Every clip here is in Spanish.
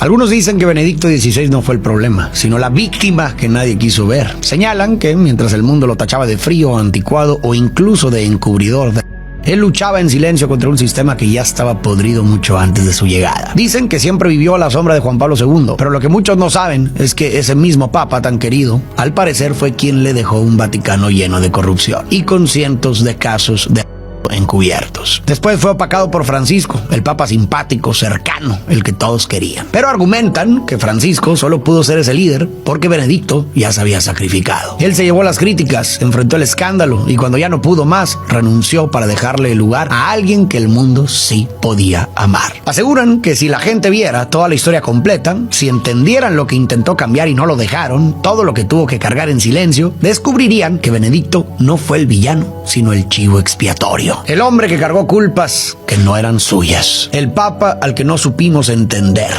Algunos dicen que Benedicto XVI no fue el problema, sino la víctima que nadie quiso ver. Señalan que mientras el mundo lo tachaba de frío, anticuado o incluso de encubridor, él luchaba en silencio contra un sistema que ya estaba podrido mucho antes de su llegada. Dicen que siempre vivió a la sombra de Juan Pablo II, pero lo que muchos no saben es que ese mismo papa tan querido, al parecer fue quien le dejó un Vaticano lleno de corrupción y con cientos de casos de encubiertos. Después fue opacado por Francisco, el papa simpático, cercano, el que todos querían. Pero argumentan que Francisco solo pudo ser ese líder porque Benedicto ya se había sacrificado. Él se llevó las críticas, enfrentó el escándalo y cuando ya no pudo más, renunció para dejarle el lugar a alguien que el mundo sí podía amar. Aseguran que si la gente viera toda la historia completa, si entendieran lo que intentó cambiar y no lo dejaron, todo lo que tuvo que cargar en silencio, descubrirían que Benedicto no fue el villano, sino el chivo expiatorio. El hombre que cargó culpas que no eran suyas. El papa al que no supimos entender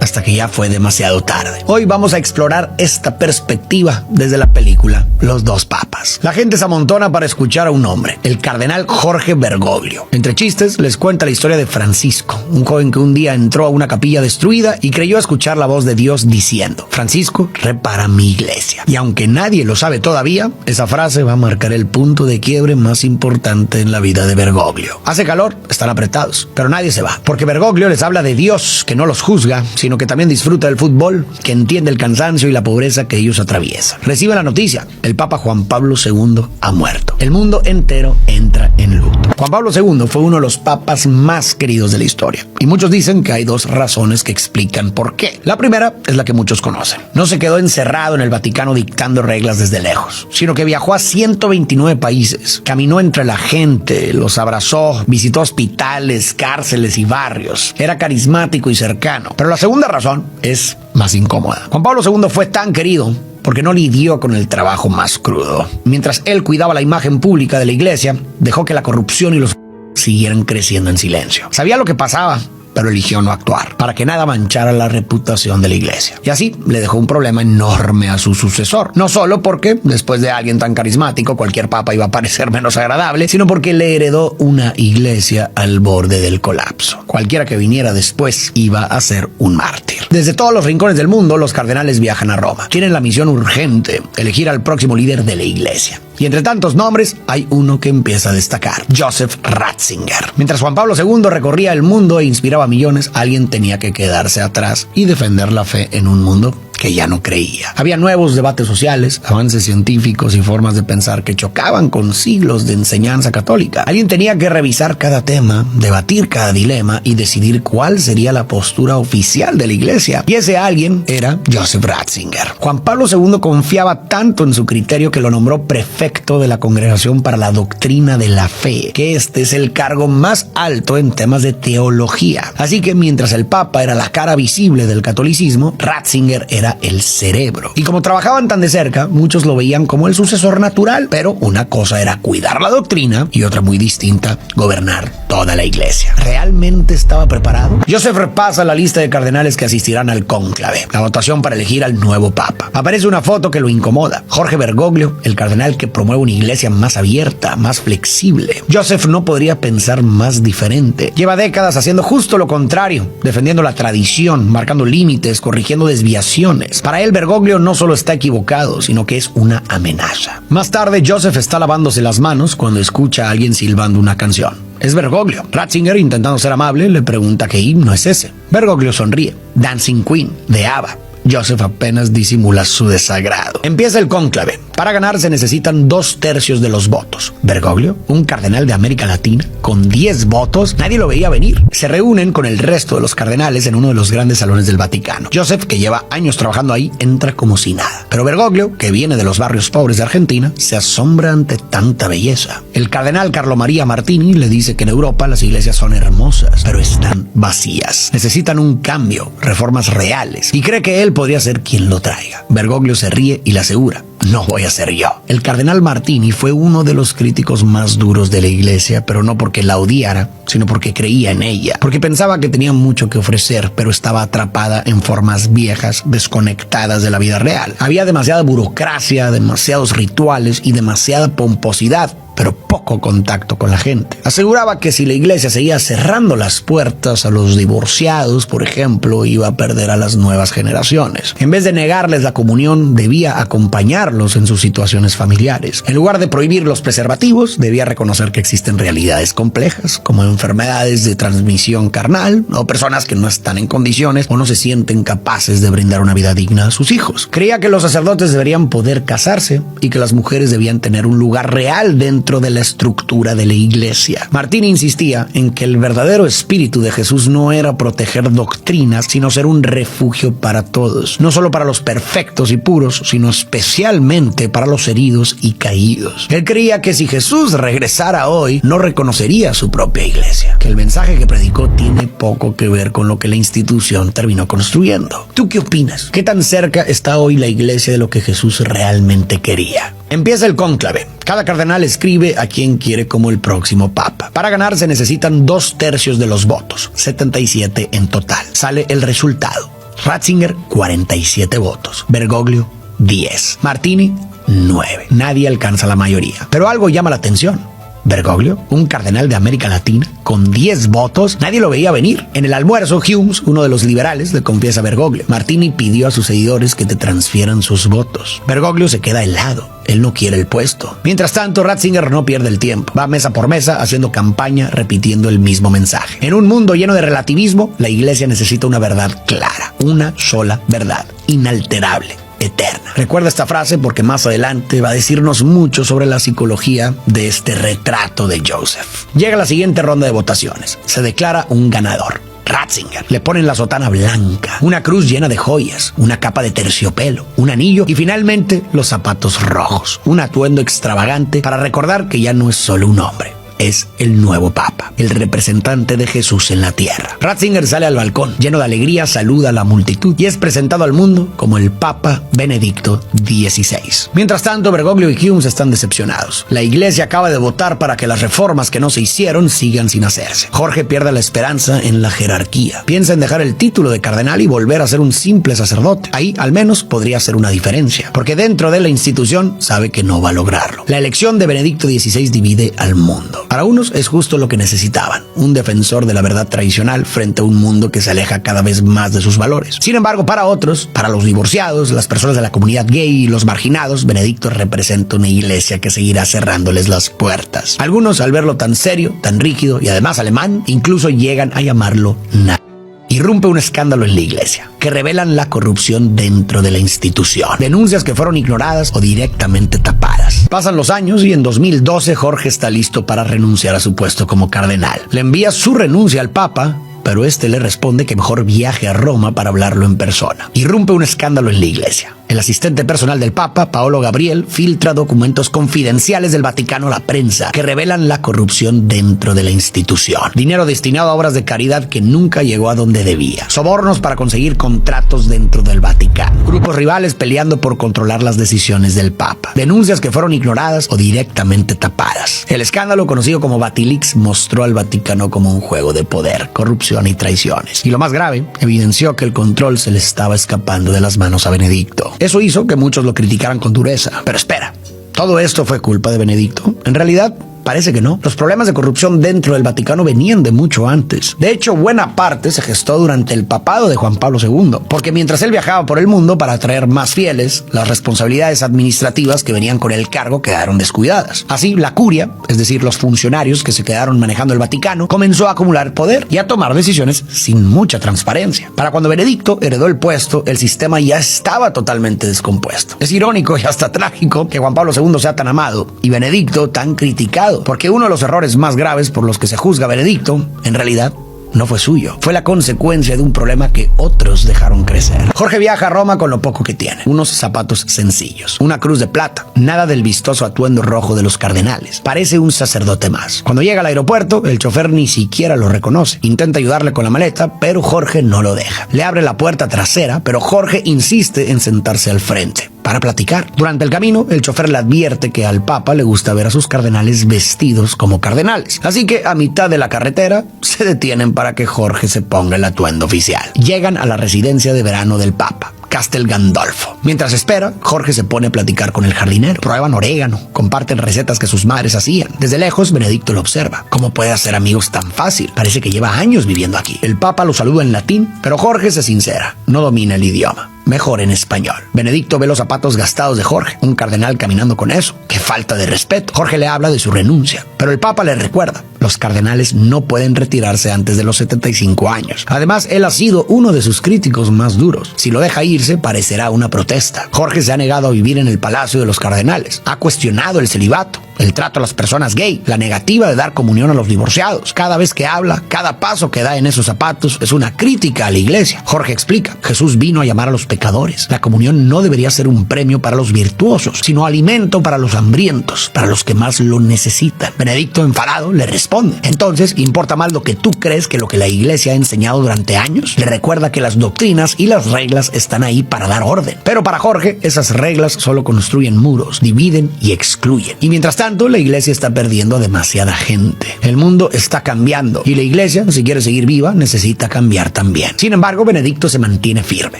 hasta que ya fue demasiado tarde. Hoy vamos a explorar esta perspectiva desde la película Los dos papas. La gente se amontona para escuchar a un hombre, el cardenal Jorge Bergoglio. Entre chistes les cuenta la historia de Francisco, un joven que un día entró a una capilla destruida y creyó escuchar la voz de Dios diciendo: Francisco, repara mi iglesia. Y aunque nadie lo sabe todavía, esa frase va a marcar el punto de quiebre más importante en la vida de Bergoglio. Hace calor, están apretados, pero nadie se va, porque Bergoglio les habla de Dios, que no los juzga, sino que también disfruta del fútbol, que entiende el cansancio y la pobreza que ellos atraviesan. Recibe la noticia: el Papa Juan Pablo II ha muerto. El mundo entero entra en luto. Juan Pablo II fue uno de los papas más queridos de la historia, y muchos dicen que hay dos razones que explican por qué. La primera es la que muchos conocen. No se quedó encerrado en el Vaticano dictando reglas desde lejos, sino que viajó a 129 países, caminó entre la gente, los abrazó, visitó hospitales, cárceles y barrios. Era carismático y cercano. Pero la segunda razón es más incómoda. Juan Pablo II fue tan querido porque no lidió con el trabajo más crudo. Mientras él cuidaba la imagen pública de la iglesia, dejó que la corrupción y los siguieran creciendo en silencio. Sabía lo que pasaba, pero eligió no actuar, para que nada manchara la reputación de la iglesia. Y así le dejó un problema enorme a su sucesor. No solo porque, después de alguien tan carismático, cualquier papa iba a parecer menos agradable, sino porque le heredó una iglesia al borde del colapso. Cualquiera que viniera después iba a ser un mártir. Desde todos los rincones del mundo, los cardenales viajan a Roma. Tienen la misión urgente: elegir al próximo líder de la iglesia. Y entre tantos nombres, hay uno que empieza a destacar: Joseph Ratzinger. Mientras Juan Pablo II recorría el mundo e inspiraba a millones, alguien tenía que quedarse atrás y defender la fe en un mundo que ya no creía. Había nuevos debates sociales, avances científicos y formas de pensar que chocaban con siglos de enseñanza católica. Alguien tenía que revisar cada tema, debatir cada dilema y decidir cuál sería la postura oficial de la iglesia. Y ese alguien era Joseph Ratzinger. Juan Pablo II confiaba tanto en su criterio que lo nombró prefecto de la Congregación para la Doctrina de la Fe, que este es el cargo más alto en temas de teología. Así que mientras el Papa era la cara visible del catolicismo, Ratzinger era el cerebro. Y como trabajaban tan de cerca, muchos lo veían como el sucesor natural, pero una cosa era cuidar la doctrina y otra muy distinta, gobernar toda la iglesia. ¿Realmente estaba preparado? Joseph repasa la lista de cardenales que asistirán al cónclave, la votación para elegir al nuevo papa. Aparece una foto que lo incomoda: Jorge Bergoglio, el cardenal que promueve una iglesia más abierta, más flexible. Joseph no podría pensar más diferente. Lleva décadas haciendo justo lo contrario, defendiendo la tradición, marcando límites, corrigiendo desviaciones. Para él, Bergoglio no solo está equivocado, sino que es una amenaza. Más tarde, Joseph está lavándose las manos cuando escucha a alguien silbando una canción. Es Bergoglio. Ratzinger, intentando ser amable, le pregunta qué himno es ese. Bergoglio sonríe: Dancing Queen, de ABBA. Joseph apenas disimula su desagrado. Empieza el cónclave. Para ganar se necesitan 2/3 de los votos. Bergoglio, un cardenal de América Latina, con 10 votos, nadie lo veía venir. Se reúnen con el resto de los cardenales en uno de los grandes salones del Vaticano. Joseph, que lleva años trabajando ahí, entra como si nada. Pero Bergoglio, que viene de los barrios pobres de Argentina, se asombra ante tanta belleza. El cardenal Carlo Maria Martini le dice que en Europa las iglesias son hermosas, pero están vacías. Necesitan un cambio, reformas reales, y cree que él podría ser quien lo traiga. Bergoglio se ríe y le asegura: no voy a ser yo. El cardenal Martini fue uno de los críticos más duros de la iglesia, pero no porque la odiara, sino porque creía en ella, porque pensaba que tenía mucho que ofrecer, pero estaba atrapada en formas viejas, desconectadas de la vida real. Había demasiada burocracia, demasiados rituales y demasiada pomposidad pero poco contacto con la gente. Aseguraba que si la iglesia seguía cerrando las puertas a los divorciados, por ejemplo, iba a perder a las nuevas generaciones. En vez de negarles la comunión, debía acompañarlos en sus situaciones familiares. En lugar de prohibir los preservativos, debía reconocer que existen realidades complejas, como enfermedades de transmisión carnal, o personas que no están en condiciones o no se sienten capaces de brindar una vida digna a sus hijos. Creía que los sacerdotes deberían poder casarse y que las mujeres debían tener un lugar real dentro de la estructura de la iglesia. Martín insistía en que el verdadero espíritu de Jesús no era proteger doctrinas, sino ser un refugio para todos, no solo para los perfectos y puros, sino especialmente para los heridos y caídos. Él creía que si Jesús regresara hoy, no reconocería su propia iglesia, que el mensaje que predicó tiene poco que ver con lo que la institución terminó construyendo. ¿Tú qué opinas? ¿Qué tan cerca está hoy la iglesia de lo que Jesús realmente quería? Empieza el cónclave. Cada cardenal escribe a quien quiere como el próximo papa. Para ganar se necesitan 2/3 de los votos, 77 en total. Sale el resultado. Ratzinger, 47 votos. Bergoglio, 10. Martini, 9. Nadie alcanza la mayoría. Pero algo llama la atención. Bergoglio, un cardenal de América Latina, con 10 votos, nadie lo veía venir. En el almuerzo, Humes, uno de los liberales, le confiesa a Bergoglio: Martini pidió a sus seguidores que te transfieran sus votos. Bergoglio se queda helado. Él no quiere el puesto. Mientras tanto, Ratzinger no pierde el tiempo. Va mesa por mesa haciendo campaña, repitiendo el mismo mensaje. En un mundo lleno de relativismo, la iglesia necesita una verdad clara. Una sola verdad, inalterable, eterna. Recuerda esta frase porque más adelante va a decirnos mucho sobre la psicología de este retrato de Joseph. Llega la siguiente ronda de votaciones. Se declara un ganador. Ratzinger. Le ponen la sotana blanca, una cruz llena de joyas, una capa de terciopelo, un anillo y finalmente los zapatos rojos. Un atuendo extravagante para recordar que ya no es solo un hombre. Es el nuevo papa, el representante de Jesús en la tierra. Ratzinger sale al balcón, lleno de alegría, saluda a la multitud y es presentado al mundo como el Papa Benedicto XVI. Mientras tanto, Bergoglio y Humes están decepcionados. La iglesia acaba de votar para que las reformas que no se hicieron sigan sin hacerse. Jorge pierde la esperanza en la jerarquía. Piensa en dejar el título de cardenal y volver a ser un simple sacerdote. Ahí, al menos, podría hacer una diferencia, porque dentro de la institución sabe que no va a lograrlo. La elección de Benedicto XVI divide al mundo. Para unos es justo lo que necesitaban, un defensor de la verdad tradicional frente a un mundo que se aleja cada vez más de sus valores. Sin embargo, para otros, para los divorciados, las personas de la comunidad gay y los marginados, Benedicto representa una iglesia que seguirá cerrándoles las puertas. Algunos, al verlo tan serio, tan rígido y además alemán, incluso llegan a llamarlo nazi. Irrumpe un escándalo en la iglesia, que revelan la corrupción dentro de la institución. Denuncias que fueron ignoradas o directamente tapadas. Pasan los años y en 2012 Jorge está listo para renunciar a su puesto como cardenal. Le envía su renuncia al Papa, pero este le responde que mejor viaje a Roma para hablarlo en persona. Irrumpe un escándalo en la iglesia. El asistente personal del Papa, Paolo Gabriel, filtra documentos confidenciales del Vaticano a la prensa que revelan la corrupción dentro de la institución. Dinero destinado a obras de caridad que nunca llegó a donde debía. Sobornos para conseguir contratos dentro del Vaticano. Grupos rivales peleando por controlar las decisiones del Papa. Denuncias que fueron ignoradas o directamente tapadas. El escándalo, conocido como Vatilix, mostró al Vaticano como un juego de poder, corrupción y traiciones. Y lo más grave, evidenció que el control se le estaba escapando de las manos a Benedicto. Eso hizo que muchos lo criticaran con dureza. Pero espera, ¿todo esto fue culpa de Benedicto? En realidad, parece que no. Los problemas de corrupción dentro del Vaticano venían de mucho antes. De hecho, buena parte se gestó durante el papado de Juan Pablo II, porque mientras él viajaba por el mundo para atraer más fieles, las responsabilidades administrativas que venían con el cargo quedaron descuidadas. Así, la curia, es decir, los funcionarios que se quedaron manejando el Vaticano, comenzó a acumular poder y a tomar decisiones sin mucha transparencia. Para cuando Benedicto heredó el puesto, el sistema ya estaba totalmente descompuesto. Es irónico y hasta trágico que Juan Pablo II sea tan amado y Benedicto tan criticado, porque uno de los errores más graves por los que se juzga a Benedicto, en realidad, no fue suyo. Fue la consecuencia de un problema que otros dejaron crecer. Jorge viaja a Roma con lo poco que tiene. Unos zapatos sencillos, una cruz de plata, nada del vistoso atuendo rojo de los cardenales. Parece un sacerdote más. Cuando llega al aeropuerto, el chofer ni siquiera lo reconoce. Intenta ayudarle con la maleta, pero Jorge no lo deja. Le abre la puerta trasera, pero Jorge insiste en sentarse al frente para platicar. Durante el camino, el chofer le advierte que al Papa le gusta ver a sus cardenales vestidos como cardenales. Así que a mitad de la carretera se detienen para que Jorge se ponga el atuendo oficial. Llegan a la residencia de verano del Papa. Castel Gandolfo. Mientras espera, Jorge se pone a platicar con el jardinero. Prueban orégano, comparten recetas que sus madres hacían. Desde lejos, Benedicto lo observa. ¿Cómo puede hacer amigos tan fácil? Parece que lleva años viviendo aquí. El Papa lo saluda en latín, pero Jorge se sincera. No domina el idioma. Mejor en español. Benedicto ve los zapatos gastados de Jorge, un cardenal caminando con eso. ¡Qué falta de respeto! Jorge le habla de su renuncia, pero el Papa le recuerda: los cardenales no pueden retirarse antes de los 75 años. Además, él ha sido uno de sus críticos más duros. Si lo deja irse, parecerá una protesta. Jorge se ha negado a vivir en el palacio de los cardenales. Ha cuestionado el celibato, el trato a las personas gay, la negativa de dar comunión a los divorciados. Cada vez que habla, cada paso que da en esos zapatos es una crítica a la iglesia. Jorge explica: Jesús vino a llamar a los pecadores. La comunión no debería ser un premio para los virtuosos, sino alimento para los hambrientos, para los que más lo necesitan. Benedicto, enfadado, le responde: entonces, ¿importa más lo que tú crees que lo que la iglesia ha enseñado durante años? Le recuerda que las doctrinas y las reglas están ahí para dar orden. Pero para Jorge, esas reglas solo construyen muros, dividen y excluyen. Y mientras tanto, la iglesia está perdiendo a demasiada gente. El mundo está cambiando y la iglesia, si quiere seguir viva, necesita cambiar también. Sin embargo, Benedicto se mantiene firme.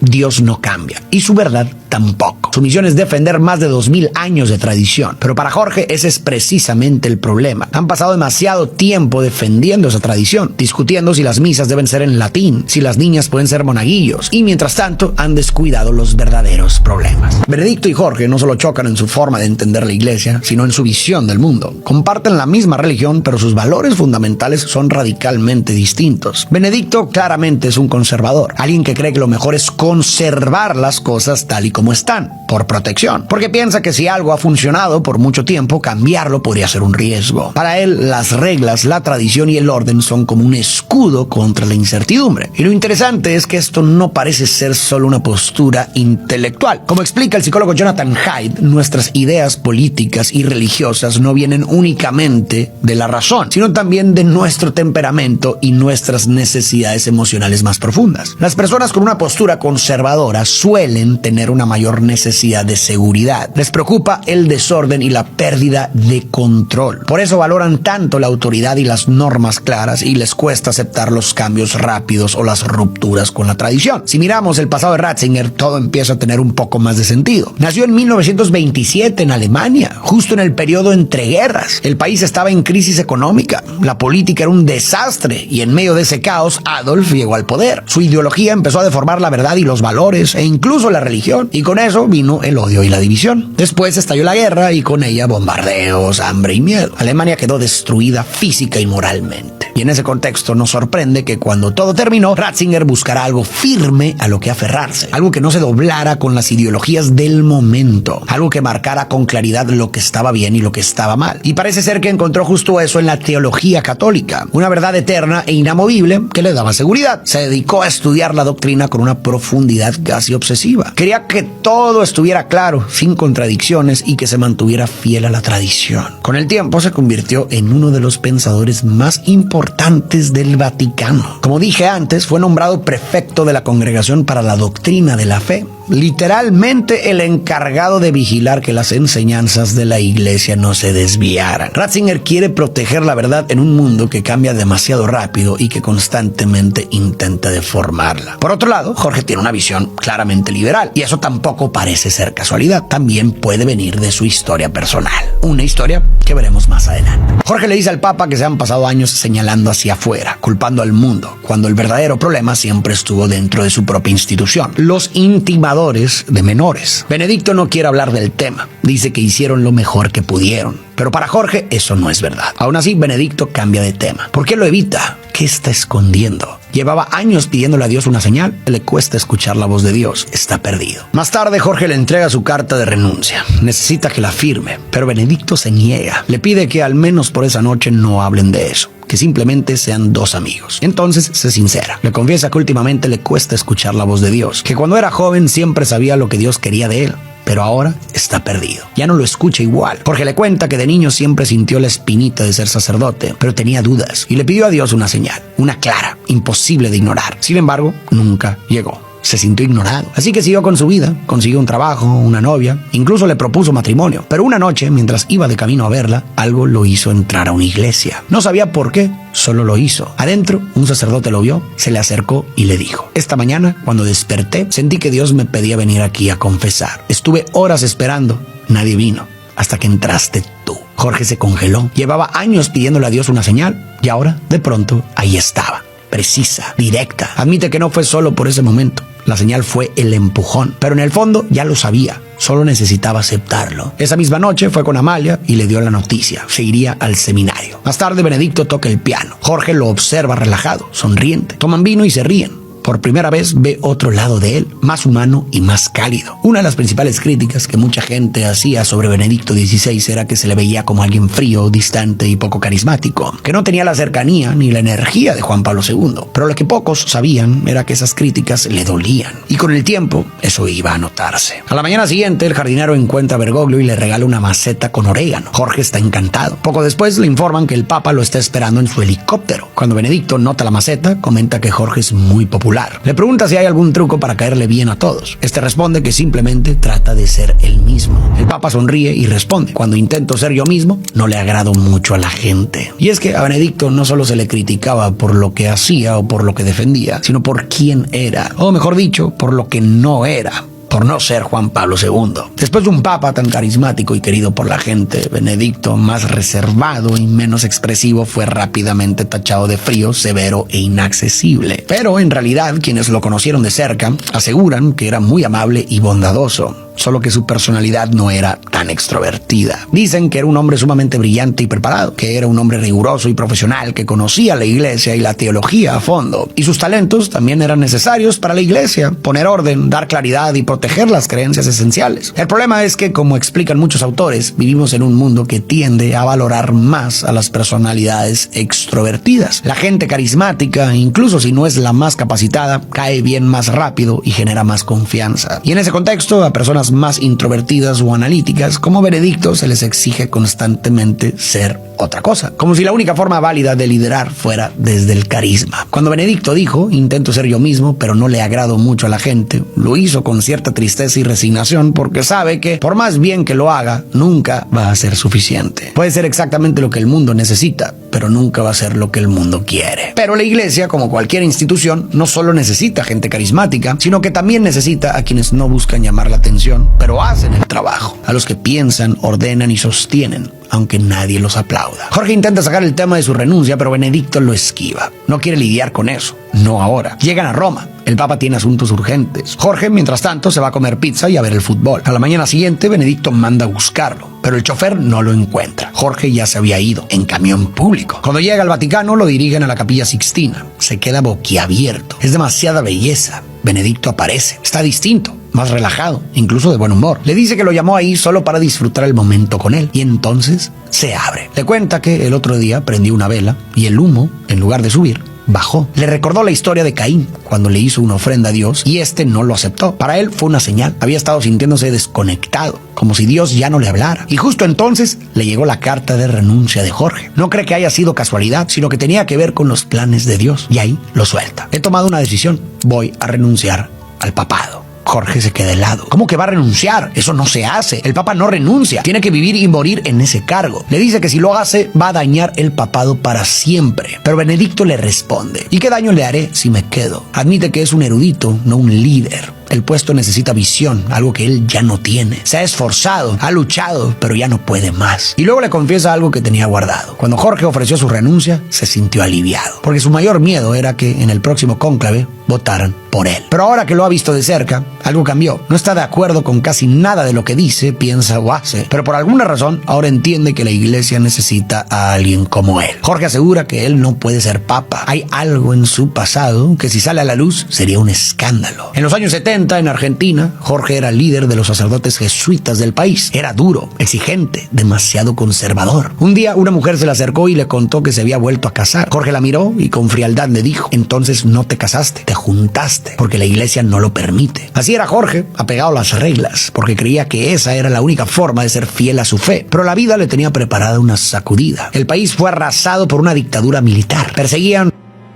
Dios no cambia y su verdad tampoco. Su misión es defender más de 2000 años de tradición. Pero para Jorge ese es precisamente el problema. Han pasado demasiado tiempo defendiendo esa tradición, discutiendo si las misas deben ser en latín, si las niñas pueden ser monaguillos, y mientras tanto han descuidado los verdaderos problemas. Benedicto y Jorge no solo chocan en su forma de entender la iglesia, sino en su visión del mundo. Comparten la misma religión, pero sus valores fundamentales son radicalmente distintos. Benedicto claramente es un conservador, alguien que cree que lo mejor es conservar las cosas tal y como están, por protección, porque piensa que si algo ha funcionado por mucho tiempo, cambiarlo podría ser un riesgo. Para él, las reglas, la tradición y el orden son como un escudo contra la incertidumbre. Y lo interesante es que esto no parece ser solo una postura intelectual. Como explica el psicólogo Jonathan Haidt, nuestras ideas políticas y religiosas no vienen únicamente de la razón, sino también de nuestro temperamento y nuestras necesidades emocionales más profundas. Las personas con una postura conservadora suelen tener una mayor necesidad de seguridad. Les preocupa el desorden y la pérdida de control. Por eso valoran tanto la autoridad y las normas claras y les cuesta aceptar los cambios rápidos o las rupturas con la tradición. Si miramos el pasado de Ratzinger, todo empieza a tener un poco más de sentido. Nació en 1927 en Alemania, justo en el periodo entre guerras. El país estaba en crisis económica, la política era un desastre y en medio de ese caos Adolf llegó al poder. Su ideología empezó a deformar la verdad y los valores e incluso la religión, y con eso vino el odio y la división. Después estalló la guerra y con ella bombardeos, hambre y miedo. Alemania quedó destruida física y moralmente. Y en ese contexto nos sorprende que cuando todo terminó, Ratzinger buscara algo firme a lo que aferrarse, algo que no se doblara con las ideologías del momento, algo que marcara con claridad lo que estaba bien y lo que estaba mal. Y parece ser que encontró justo eso en la teología católica, una verdad eterna e inamovible que le daba seguridad. Se dedicó a estudiar la doctrina con una profundidad casi obsesiva. Quería que todo estuviera claro, sin contradicciones, y que se mantuviera fiel a la tradición. Con el tiempo se convirtió en uno de los pensadores más importantes del Vaticano. Como dije antes, fue nombrado prefecto de la Congregación para la Doctrina de la Fe, literalmente el encargado de vigilar que las enseñanzas de la iglesia no se desviaran. Ratzinger quiere proteger la verdad en un mundo que cambia demasiado rápido y que constantemente intenta deformarla. Por otro lado, Jorge tiene una visión claramente liberal, y eso tampoco parece ser casualidad. También puede venir de su historia personal, una historia que veremos más adelante. Jorge le dice al Papa que se han pasado años señalando hacia afuera, culpando al mundo, cuando el verdadero problema siempre estuvo dentro de su propia institución: los intimadores de menores. Benedicto no quiere hablar del tema, dice que hicieron lo mejor que pudieron, pero para Jorge eso no es verdad. Aún así, Benedicto cambia de tema. ¿Por qué lo evita? ¿Qué está escondiendo? Llevaba años pidiéndole a Dios una señal, le cuesta escuchar la voz de Dios, está perdido. Más tarde, Jorge le entrega su carta de renuncia. Necesita que la firme, pero Benedicto se niega. Le pide que al menos por esa noche no hablen de eso, que simplemente sean dos amigos. Entonces se sincera. Le confiesa que últimamente le cuesta escuchar la voz de Dios, que cuando era joven siempre sabía lo que Dios quería de él, pero ahora está perdido. Ya no lo escucha igual. Jorge le cuenta que de niño siempre sintió la espinita de ser sacerdote, pero tenía dudas y le pidió a Dios una señal, una clara, imposible de ignorar. Sin embargo, nunca llegó. se sintió ignorado. Así que siguió con su vida, consiguió un trabajo, una novia, incluso le propuso matrimonio. Pero una noche, mientras iba de camino a verla, algo lo hizo entrar a una iglesia. No sabía por qué, solo lo hizo. Adentro, un sacerdote lo vio, se le acercó y le dijo: esta mañana, cuando desperté, sentí que Dios me pedía venir aquí a confesar. Estuve horas esperando, nadie vino, hasta que entraste tú. Jorge se congeló. Llevaba años pidiéndole a Dios una señal y ahora, de pronto, ahí estaba. Precisa, directa. Admite que no fue solo por ese momento. La señal fue el empujón, pero en el fondo ya lo sabía, solo necesitaba aceptarlo. Esa misma noche fue con Amalia y le dio la noticia: se iría al seminario. Más tarde Benedicto toca el piano. Jorge lo observa relajado, sonriente. Toman vino y se ríen. Por primera vez ve otro lado de él, más humano y más cálido. Una de las principales críticas que mucha gente hacía sobre Benedicto XVI era que se le veía como alguien frío, distante y poco carismático, que no tenía la cercanía ni la energía de Juan Pablo II. Pero lo que pocos sabían era que esas críticas le dolían, y con el tiempo eso iba a notarse. A la mañana siguiente, el jardinero encuentra a Bergoglio y le regala una maceta con orégano. Jorge está encantado. Poco después le informan que el Papa lo está esperando en su helicóptero. Cuando Benedicto nota la maceta, comenta que Jorge es muy popular. Le pregunta si hay algún truco para caerle bien a todos. Este responde que simplemente trata de ser él mismo. El Papa sonríe y responde: cuando intento ser yo mismo, no le agrado mucho a la gente. Y es que a Benedicto no solo se le criticaba por lo que hacía o por lo que defendía, sino por quién era, o mejor dicho, por lo que no era, por no ser Juan Pablo II. Después de un papa tan carismático y querido por la gente, Benedicto, más reservado y menos expresivo, fue rápidamente tachado de frío, severo e inaccesible. Pero en realidad, quienes lo conocieron de cerca aseguran que era muy amable y bondadoso, solo que su personalidad no era tan extrovertida. Dicen que era un hombre sumamente brillante y preparado, que era un hombre riguroso y profesional, que conocía la iglesia y la teología a fondo. Y sus talentos también eran necesarios para la iglesia: poner orden, dar claridad y proteger las creencias esenciales. El problema es que, como explican muchos autores, vivimos en un mundo que tiende a valorar más a las personalidades extrovertidas. La gente carismática, incluso si no es la más capacitada, cae bien más rápido y genera más confianza. Y en ese contexto, a personas más introvertidas o analíticas como Benedicto se les exige constantemente ser otra cosa, como si la única forma válida de liderar fuera desde el carisma. Cuando Benedicto dijo: intento ser yo mismo, pero no le agrado mucho a la gente, lo hizo con cierta tristeza y resignación, porque sabe que por más bien que lo haga, nunca va a ser suficiente. Puede ser exactamente lo que el mundo necesita, pero nunca va a ser lo que el mundo quiere. Pero la iglesia, como cualquier institución, no solo necesita gente carismática, sino que también necesita a quienes no buscan llamar la atención, pero hacen el trabajo, a los que piensan, ordenan y sostienen, aunque nadie los aplauda. Jorge intenta sacar el tema de su renuncia, pero Benedicto lo esquiva. No quiere lidiar con eso, no ahora. Llegan a Roma. El Papa tiene asuntos urgentes. Jorge, mientras tanto, se va a comer pizza y a ver el fútbol. A la mañana siguiente, Benedicto manda a buscarlo, pero el chofer no lo encuentra. Jorge ya se había ido, en camión público. Cuando llega al Vaticano, lo dirigen a la Capilla Sixtina. Se queda boquiabierto. Es demasiada belleza. Benedicto aparece. Está distinto, más relajado, incluso de buen humor. Le dice que lo llamó ahí solo para disfrutar el momento con él, y entonces se abre. Le cuenta que el otro día prendió una vela y el humo, en lugar de subir, bajó. Le recordó la historia de Caín, cuando le hizo una ofrenda a Dios y este no lo aceptó. Para él fue una señal. Había estado sintiéndose desconectado, como si Dios ya no le hablara. Y justo entonces le llegó la carta de renuncia de Jorge. No cree que haya sido casualidad, sino que tenía que ver con los planes de Dios. Y ahí lo suelta. He tomado una decisión. Voy a renunciar al papado. Jorge se queda helado. ¿Cómo que va a renunciar? Eso no se hace. El Papa no renuncia. Tiene que vivir y morir en ese cargo. Le dice que si lo hace, va a dañar el papado para siempre. Pero Benedicto le responde: ¿y qué daño le haré si me quedo? Admite que es un erudito, no un líder. El puesto necesita visión, algo que él ya no tiene. Se ha esforzado, ha luchado, pero ya no puede más. Y luego le confiesa algo que tenía guardado. Cuando Jorge ofreció su renuncia, se sintió aliviado, porque su mayor miedo era que en el próximo cónclave votaran por él. Pero ahora que lo ha visto de cerca, algo cambió. No está de acuerdo con casi nada de lo que dice, piensa o hace, pero por alguna razón ahora entiende que la iglesia necesita a alguien como él. Jorge asegura que él no puede ser papa. Hay algo en su pasado que, si sale a la luz, sería un escándalo. En los años 70, en Argentina, Jorge era líder de los sacerdotes jesuitas del país. Era duro, exigente, demasiado conservador. Un día una mujer se le acercó y le contó que se había vuelto a casar. Jorge la miró y con frialdad le dijo: entonces no te casaste, te juntaste, porque la iglesia no lo permite. Así era Jorge, apegado a las reglas, porque creía que esa era la única forma de ser fiel a su fe. Pero la vida le tenía preparada una sacudida. El país fue arrasado por una dictadura militar. Perseguían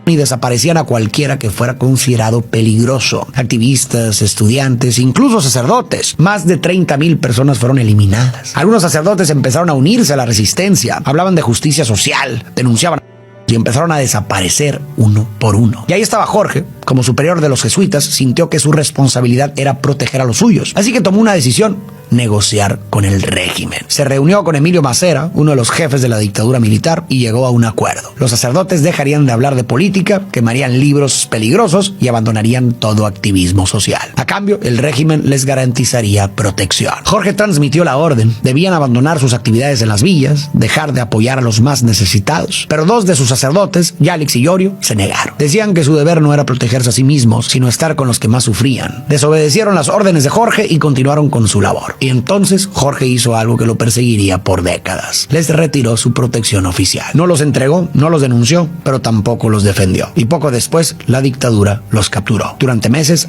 y desaparecían a cualquiera que fuera considerado peligroso. Activistas, estudiantes, incluso sacerdotes. Más de 30,000 personas fueron eliminadas. Algunos sacerdotes empezaron a unirse a la resistencia, hablaban de justicia social, denunciaban y empezaron a desaparecer uno por uno. Y ahí estaba Jorge, como superior de los jesuitas, sintió que su responsabilidad era proteger a los suyos. Así que tomó una decisión: negociar con el régimen. Se reunió con Emilio Massera, uno de los jefes de la dictadura militar, y llegó a un acuerdo. Los sacerdotes dejarían de hablar de política, quemarían libros peligrosos y abandonarían todo activismo social. A cambio, el régimen les garantizaría protección. Jorge transmitió la orden: debían abandonar sus actividades en las villas, dejar de apoyar a los más necesitados. Pero dos de sus sacerdotes, Yalix y Iorio, se negaron. Decían que su deber no era protegerse a sí mismos, sino estar con los que más sufrían. Desobedecieron las órdenes de Jorge y continuaron con su labor. Y entonces Jorge hizo algo que lo perseguiría por décadas. Les retiró su protección oficial. No los entregó, no los denunció, pero tampoco los defendió. Y poco después, la dictadura los capturó. Durante meses,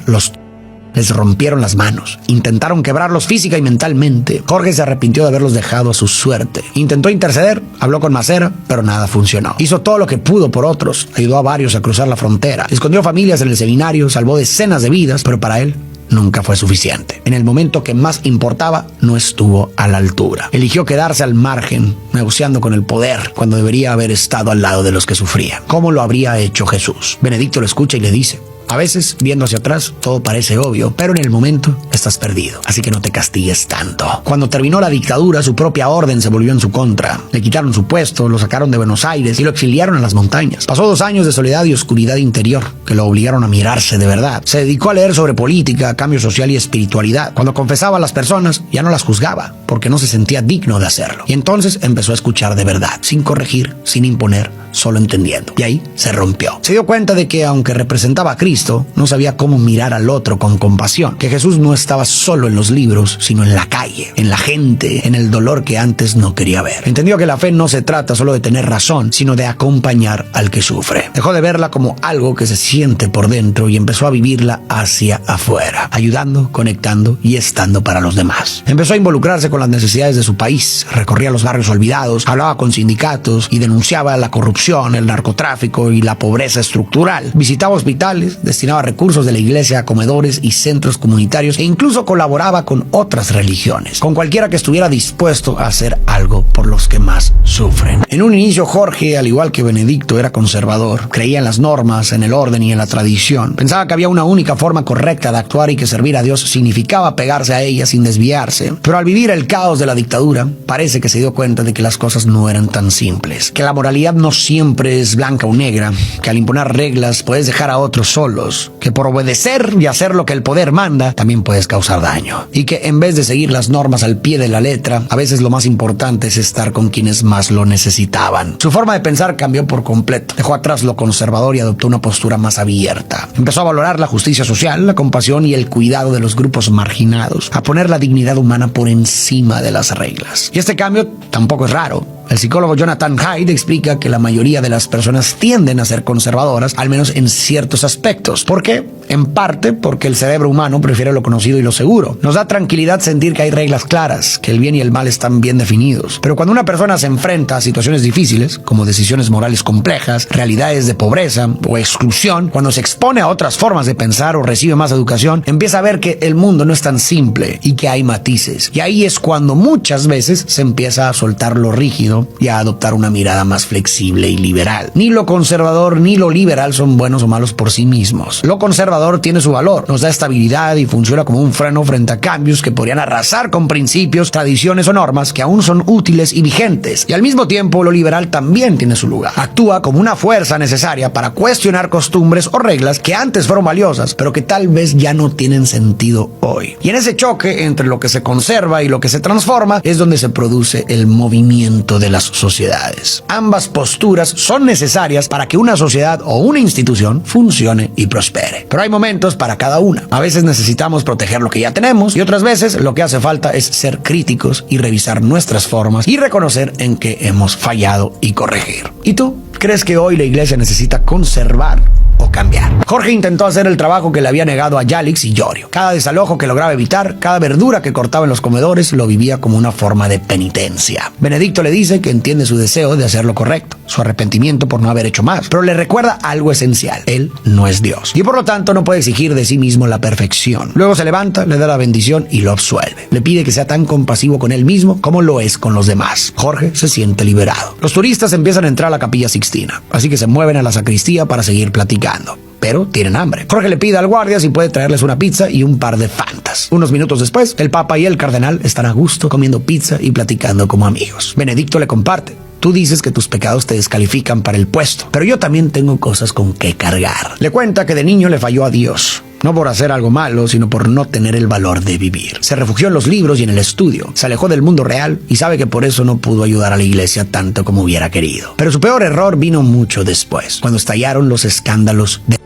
les rompieron las manos. Intentaron quebrarlos física y mentalmente. Jorge se arrepintió de haberlos dejado a su suerte. Intentó interceder, habló con Massera, pero nada funcionó. Hizo todo lo que pudo por otros. Ayudó a varios a cruzar la frontera. Escondió familias en el seminario, salvó decenas de vidas, pero para él nunca fue suficiente. En el momento que más importaba, no estuvo a la altura. Eligió quedarse al margen, negociando con el poder, cuando debería haber estado al lado de los que sufrían. ¿Cómo lo habría hecho Jesús? Benedicto lo escucha y le dice: a veces, viendo hacia atrás, todo parece obvio, pero en el momento estás perdido, así que no te castigues tanto. Cuando terminó la dictadura, su propia orden se volvió en su contra. Le quitaron su puesto, lo sacaron de Buenos Aires y lo exiliaron a las montañas. Pasó 2 años de soledad y oscuridad interior, que lo obligaron a mirarse de verdad. Se dedicó a leer sobre política, cambio social y espiritualidad. Cuando confesaba a las personas, ya no las juzgaba, porque no se sentía digno de hacerlo. Y entonces empezó a escuchar de verdad, sin corregir, sin imponer, solo entendiendo. Y ahí se rompió. Se dio cuenta de que, aunque representaba a Cristo, no sabía cómo mirar al otro con compasión. Que Jesús no estaba solo en los libros, sino en la calle, en la gente, en el dolor que antes no quería ver. Entendió que la fe no se trata solo de tener razón, sino de acompañar al que sufre. Dejó de verla como algo que se siente por dentro y empezó a vivirla hacia afuera, ayudando, conectando y estando para los demás. Empezó a involucrarse con las necesidades de su país, recorría los barrios olvidados, hablaba con sindicatos y denunciaba la corrupción, el narcotráfico y la pobreza estructural. Visitaba hospitales, destinaba recursos de la iglesia a comedores y centros comunitarios e incluso colaboraba con otras religiones, con cualquiera que estuviera dispuesto a hacer algo por los que más sufren. En un inicio, Jorge, al igual que Benedicto, era conservador. Creía en las normas, en el orden y en la tradición. Pensaba que había una única forma correcta de actuar y que servir a Dios significaba pegarse a ella sin desviarse. Pero al vivir el caos de la dictadura, parece que se dio cuenta de que las cosas no eran tan simples, que la moralidad no siempre es blanca o negra, que al imponer reglas puedes dejar a otros solos, que por obedecer y hacer lo que el poder manda también puedes causar daño, y que en vez de seguir las normas al pie de la letra, a veces lo más importante es estar con quienes más lo necesitaban. Su forma de pensar cambió por completo. Dejó atrás lo conservador y adoptó una postura más abierta. Empezó a valorar la justicia social, la compasión y el cuidado de los grupos marginados, a poner la dignidad humana por encima de las reglas. Y este cambio tampoco es raro. El psicólogo Jonathan Haidt explica que la mayoría de las personas tienden a ser conservadoras, al menos en ciertos aspectos. ¿Por qué? En parte porque el cerebro humano prefiere lo conocido y lo seguro. Nos da tranquilidad sentir que hay reglas claras, que el bien y el mal están bien definidos. Pero cuando una persona se enfrenta a situaciones difíciles, como decisiones morales complejas, realidades de pobreza o exclusión, cuando se expone a otras formas de pensar o recibe más educación, empieza a ver que el mundo no es tan simple y que hay matices. Y ahí es cuando muchas veces se empieza a soltar lo rígido y a adoptar una mirada más flexible y liberal. Ni lo conservador ni lo liberal son buenos o malos por sí mismos. Lo conservador tiene su valor, nos da estabilidad y funciona como un freno frente a cambios que podrían arrasar con principios, tradiciones o normas que aún son útiles y vigentes. Y al mismo tiempo, lo liberal también tiene su lugar. Actúa como una fuerza necesaria para cuestionar costumbres o reglas que antes fueron valiosas, pero que tal vez ya no tienen sentido hoy. Y en ese choque entre lo que se conserva y lo que se transforma es donde se produce el movimiento de las sociedades. Ambas posturas son necesarias para que una sociedad o una institución funcione y prospere. Pero hay momentos para cada una. A veces necesitamos proteger lo que ya tenemos y otras veces lo que hace falta es ser críticos y revisar nuestras formas y reconocer en qué hemos fallado y corregir. ¿Y tú? ¿Crees que hoy la iglesia necesita conservar o cambiar? Jorge intentó hacer el trabajo que le había negado a Yalix y Yorio. Cada desalojo que lograba evitar, cada verdura que cortaba en los comedores, lo vivía como una forma de penitencia. Benedicto le dice que entiende su deseo de hacer lo correcto, su arrepentimiento por no haber hecho más, pero le recuerda algo esencial: él no es Dios y por lo tanto no puede exigir de sí mismo la perfección. Luego se levanta, le da la bendición y lo absuelve. Le pide que sea tan compasivo con él mismo como lo es con los demás. Jorge se siente liberado. Los turistas empiezan a entrar a la Capilla Sixtina, así que se mueven a la sacristía para seguir platicando. Pero tienen hambre. Jorge le pide al guardia si puede traerles una pizza y un par de Fantas. Unos minutos después, el Papa y el cardenal están a gusto comiendo pizza y platicando como amigos. Benedicto le comparte: tú dices que tus pecados te descalifican para el puesto, pero yo también tengo cosas con que cargar. Le cuenta que de niño le falló a Dios. No por hacer algo malo, sino por no tener el valor de vivir. Se refugió en los libros y en el estudio. Se alejó del mundo real y sabe que por eso no pudo ayudar a la iglesia tanto como hubiera querido. Pero su peor error vino mucho después, cuando estallaron los escándalos de...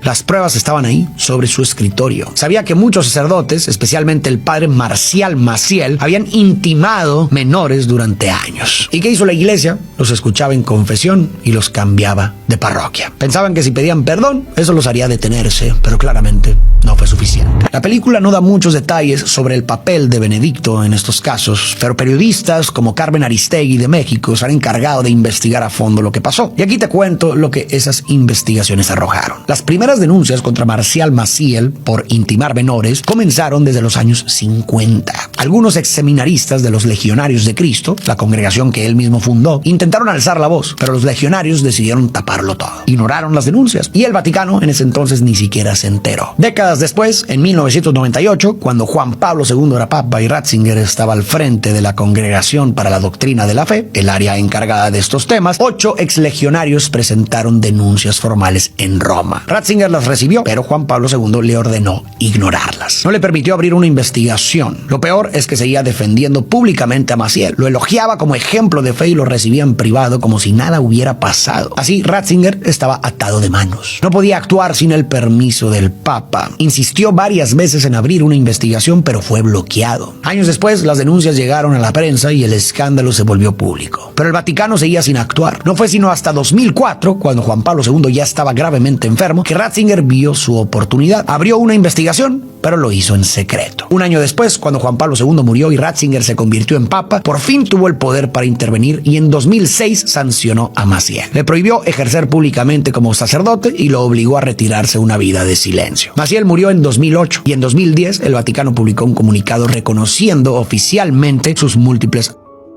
Las pruebas estaban ahí, sobre su escritorio. Sabía que muchos sacerdotes, especialmente el padre Marcial Maciel, habían intimado menores durante años. ¿Y qué hizo la iglesia? Los escuchaba en confesión y los cambiaba de parroquia. Pensaban que si pedían perdón, eso los haría detenerse, pero claramente no fue suficiente. La película no da muchos detalles sobre el papel de Benedicto en estos casos, pero periodistas como Carmen Aristegui de México se han encargado de investigar a fondo lo que pasó. Y aquí te cuento lo que esas investigaciones arrojaron. Las primeras denuncias contra Marcial Maciel por intimar menores comenzaron desde los años 50. Algunos exseminaristas de los Legionarios de Cristo, la congregación que él mismo fundó, intentaron alzar la voz, pero los legionarios decidieron taparlo todo. Ignoraron las denuncias y el Vaticano en ese entonces ni siquiera se enteró. Décadas después, en 1998, cuando Juan Pablo II era papa y Ratzinger estaba al frente de la Congregación para la Doctrina de la Fe, el área encargada de estos temas, 8 exlegionarios presentaron denuncias formales en Roma. Ratzinger las recibió, pero Juan Pablo II le ordenó ignorarlas. No le permitió abrir una investigación. Lo peor es que seguía defendiendo públicamente a Maciel. Lo elogiaba como ejemplo de fe y lo recibía en privado como si nada hubiera pasado. Así, Ratzinger estaba atado de manos. No podía actuar sin el permiso del Papa. Insistió varias veces en abrir una investigación, pero fue bloqueado. Años después, las denuncias llegaron a la prensa y el escándalo se volvió público. Pero el Vaticano seguía sin actuar. No fue sino hasta 2004, cuando Juan Pablo II ya estaba gravemente enfermo, que Ratzinger vio su oportunidad. Abrió una investigación, pero lo hizo en secreto. Un año después, cuando Juan Pablo II murió y Ratzinger se convirtió en papa, por fin tuvo el poder para intervenir y en 2006 sancionó a Maciel. Le prohibió ejercer públicamente como sacerdote y lo obligó a retirarse una vida de silencio. Maciel murió en 2008 y en 2010 el Vaticano publicó un comunicado reconociendo oficialmente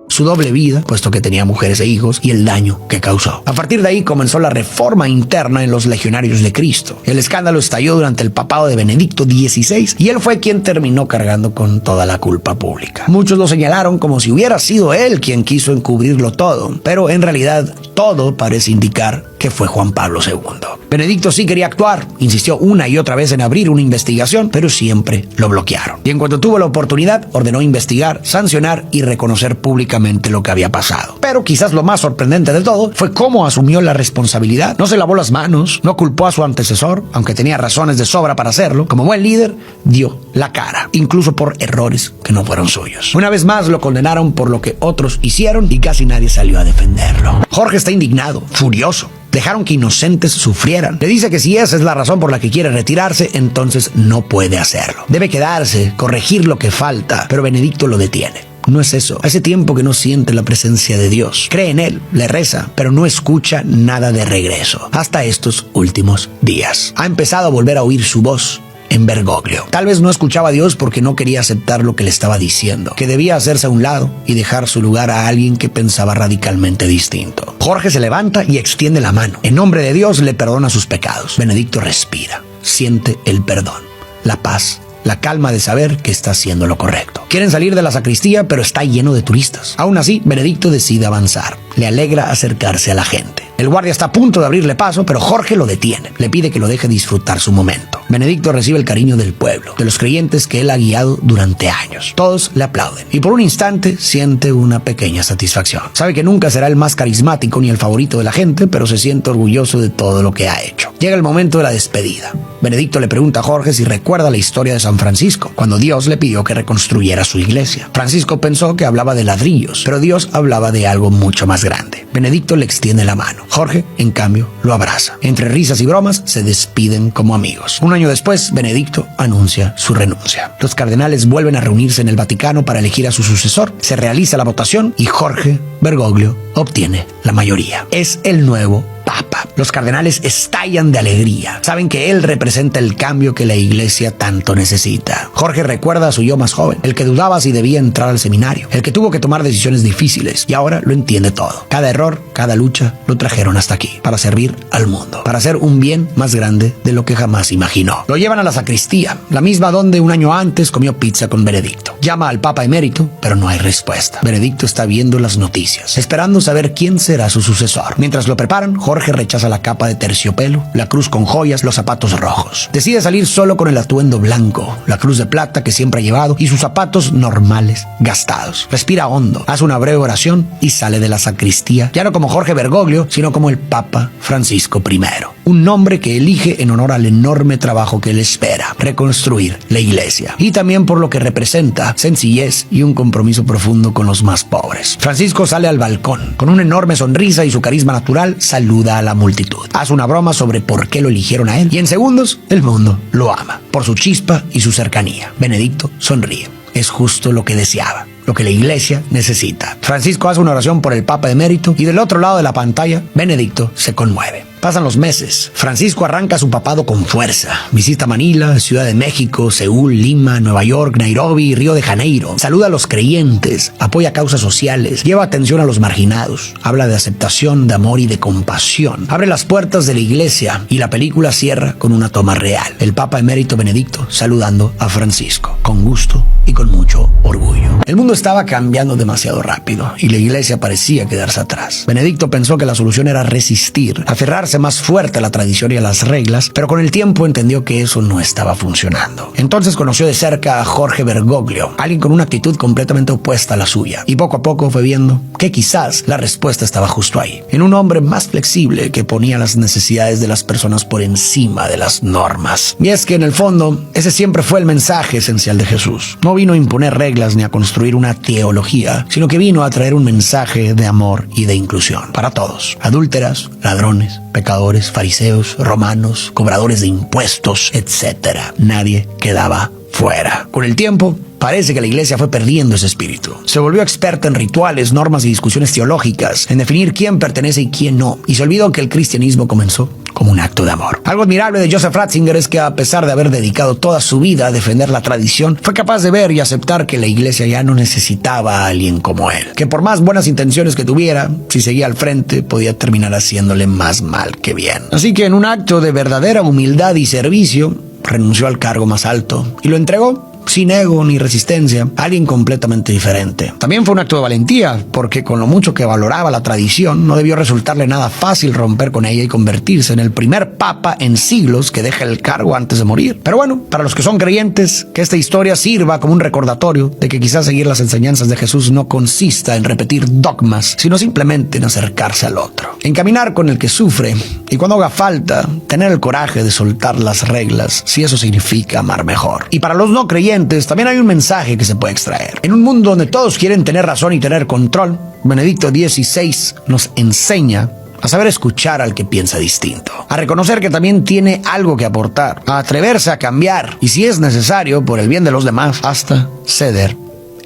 su doble vida, puesto que tenía mujeres e hijos, y el daño que causó. A partir de ahí comenzó la reforma interna en los Legionarios de Cristo. El escándalo estalló durante el papado de Benedicto XVI y él fue quien terminó cargando con toda la culpa pública. Muchos lo señalaron como si hubiera sido él quien quiso encubrirlo todo, pero en realidad todo parece indicar que fue Juan Pablo II. Benedicto sí quería actuar, insistió una y otra vez en abrir una investigación, pero siempre lo bloquearon. Y en cuanto tuvo la oportunidad, ordenó investigar, sancionar y reconocer públicamente lo que había pasado. Pero quizás lo más sorprendente de todo fue cómo asumió la responsabilidad. No se lavó las manos, no culpó a su antecesor, aunque tenía razones de sobra para hacerlo. Como buen líder, dio la cara, incluso por errores que no fueron suyos. Una vez más lo condenaron por lo que otros hicieron y casi nadie salió a defenderlo. Jorge está indignado, furioso. Dejaron que inocentes sufrieran. Le dice que si esa es la razón por la que quiere retirarse, entonces no puede hacerlo. Debe quedarse, corregir lo que falta, pero Benedicto lo detiene. No es eso. Hace tiempo que no siente la presencia de Dios. Cree en Él, le reza, pero no escucha nada de regreso. Hasta estos últimos días. Ha empezado a volver a oír su voz en Bergoglio. Tal vez no escuchaba a Dios porque no quería aceptar lo que le estaba diciendo, que debía hacerse a un lado y dejar su lugar a alguien que pensaba radicalmente distinto. Jorge se levanta y extiende la mano. En nombre de Dios le perdona sus pecados. Benedicto respira, siente el perdón, la paz, la calma de saber que está haciendo lo correcto. Quieren salir de la sacristía, pero está lleno de turistas. Aún así, Benedicto decide avanzar. Le alegra acercarse a la gente. El guardia está a punto de abrirle paso, pero Jorge lo detiene. Le pide que lo deje disfrutar su momento. Benedicto recibe el cariño del pueblo, de los creyentes que él ha guiado durante años. Todos le aplauden y por un instante siente una pequeña satisfacción. Sabe que nunca será el más carismático ni el favorito de la gente, pero se siente orgulloso de todo lo que ha hecho. Llega el momento de la despedida. Benedicto le pregunta a Jorge si recuerda la historia de San Francisco, cuando Dios le pidió que reconstruyera su iglesia. Francisco pensó que hablaba de ladrillos, pero Dios hablaba de algo mucho más grande. Benedicto le extiende la mano. Jorge, en cambio, lo abraza. Entre risas y bromas, se despiden como amigos. Un año después, Benedicto anuncia su renuncia. Los cardenales vuelven a reunirse en el Vaticano para elegir a su sucesor. Se realiza la votación y Jorge Bergoglio obtiene la mayoría. Es el nuevo Papa. Los cardenales estallan de alegría. Saben que él representa el cambio que la iglesia tanto necesita. Jorge recuerda a su yo más joven, el que dudaba si debía entrar al seminario, el que tuvo que tomar decisiones difíciles y ahora lo entiende todo. Cada error, cada lucha lo trajeron hasta aquí, para servir al mundo, para hacer un bien más grande de lo que jamás imaginó. Lo llevan a la sacristía, la misma donde un año antes comió pizza con Benedicto. Llama al Papa emérito, pero no hay respuesta. Benedicto está viendo las noticias, esperando saber quién será su sucesor. Mientras lo preparan, Jorge rechaza la capa de terciopelo, la cruz con joyas, los zapatos rojos. Decide salir solo con el atuendo blanco, la cruz de plata que siempre ha llevado y sus zapatos normales, gastados. Respira hondo, hace una breve oración y sale de la sacristía, ya no como Jorge Bergoglio, sino como el Papa Francisco I. Un nombre que elige en honor al enorme trabajo que le espera, reconstruir la iglesia. Y también por lo que representa sencillez y un compromiso profundo con los más pobres. Francisco sale al balcón, con una enorme sonrisa y su carisma natural, saluda a la multitud. Hace una broma sobre por qué lo eligieron a él y en segundos el mundo lo ama, por su chispa y su cercanía. Benedicto sonríe. Es justo lo que deseaba, lo que la iglesia necesita. Francisco hace una oración por el Papa emérito y del otro lado de la pantalla, Benedicto se conmueve. Pasan los meses. Francisco arranca su papado con fuerza. Visita Manila, Ciudad de México, Seúl, Lima, Nueva York, Nairobi y Río de Janeiro. Saluda a los creyentes, apoya causas sociales, lleva atención a los marginados, habla de aceptación, de amor y de compasión. Abre las puertas de la iglesia y la película cierra con una toma real. El Papa emérito Benedicto saludando a Francisco, con gusto y con mucho orgullo. El mundo estaba cambiando demasiado rápido y la iglesia parecía quedarse atrás. Benedicto pensó que la solución era resistir, aferrarse más fuerte a la tradición y a las reglas, pero con el tiempo entendió que eso no estaba funcionando. Entonces conoció de cerca a Jorge Bergoglio, alguien con una actitud completamente opuesta a la suya, y poco a poco fue viendo que quizás la respuesta estaba justo ahí, en un hombre más flexible que ponía las necesidades de las personas por encima de las normas. Y es que en el fondo, ese siempre fue el mensaje esencial de Jesús. No vino a imponer reglas ni a construir una teología, sino que vino a traer un mensaje de amor y de inclusión para todos: adúlteras, ladrones, pecadores, fariseos, romanos, cobradores de impuestos, etc. Nadie quedaba fuera. Con el tiempo, parece que la iglesia fue perdiendo ese espíritu. Se volvió experta en rituales, normas y discusiones teológicas, en definir quién pertenece y quién no, y se olvidó que el cristianismo comenzó como un acto de amor. Algo admirable de Joseph Ratzinger es que, a pesar de haber dedicado toda su vida a defender la tradición, fue capaz de ver y aceptar que la iglesia ya no necesitaba a alguien como él, que por más buenas intenciones que tuviera, si seguía al frente, podía terminar haciéndole más mal que bien. Así que en un acto de verdadera humildad y servicio, renunció al cargo más alto y lo entregó sin ego ni resistencia, a alguien completamente diferente. También fue un acto de valentía, porque con lo mucho que valoraba la tradición, no debió resultarle nada fácil romper con ella y convertirse en el primer papa en siglos que deja el cargo antes de morir. Pero bueno, para los que son creyentes, que esta historia sirva como un recordatorio de que quizás seguir las enseñanzas de Jesús no consista en repetir dogmas, sino simplemente en acercarse al otro, en caminar con el que sufre y, cuando haga falta, tener el coraje de soltar las reglas, si eso significa amar mejor. Y para los no creyentes, también hay un mensaje que se puede extraer. En un mundo donde todos quieren tener razón y tener control, Benedicto XVI nos enseña a saber escuchar al que piensa distinto, a reconocer que también tiene algo que aportar, a atreverse a cambiar y, si es necesario, por el bien de los demás, hasta ceder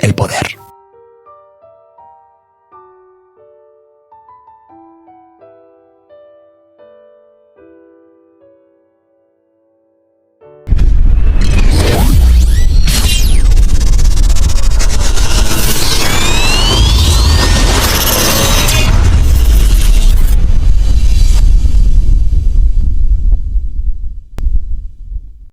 el poder.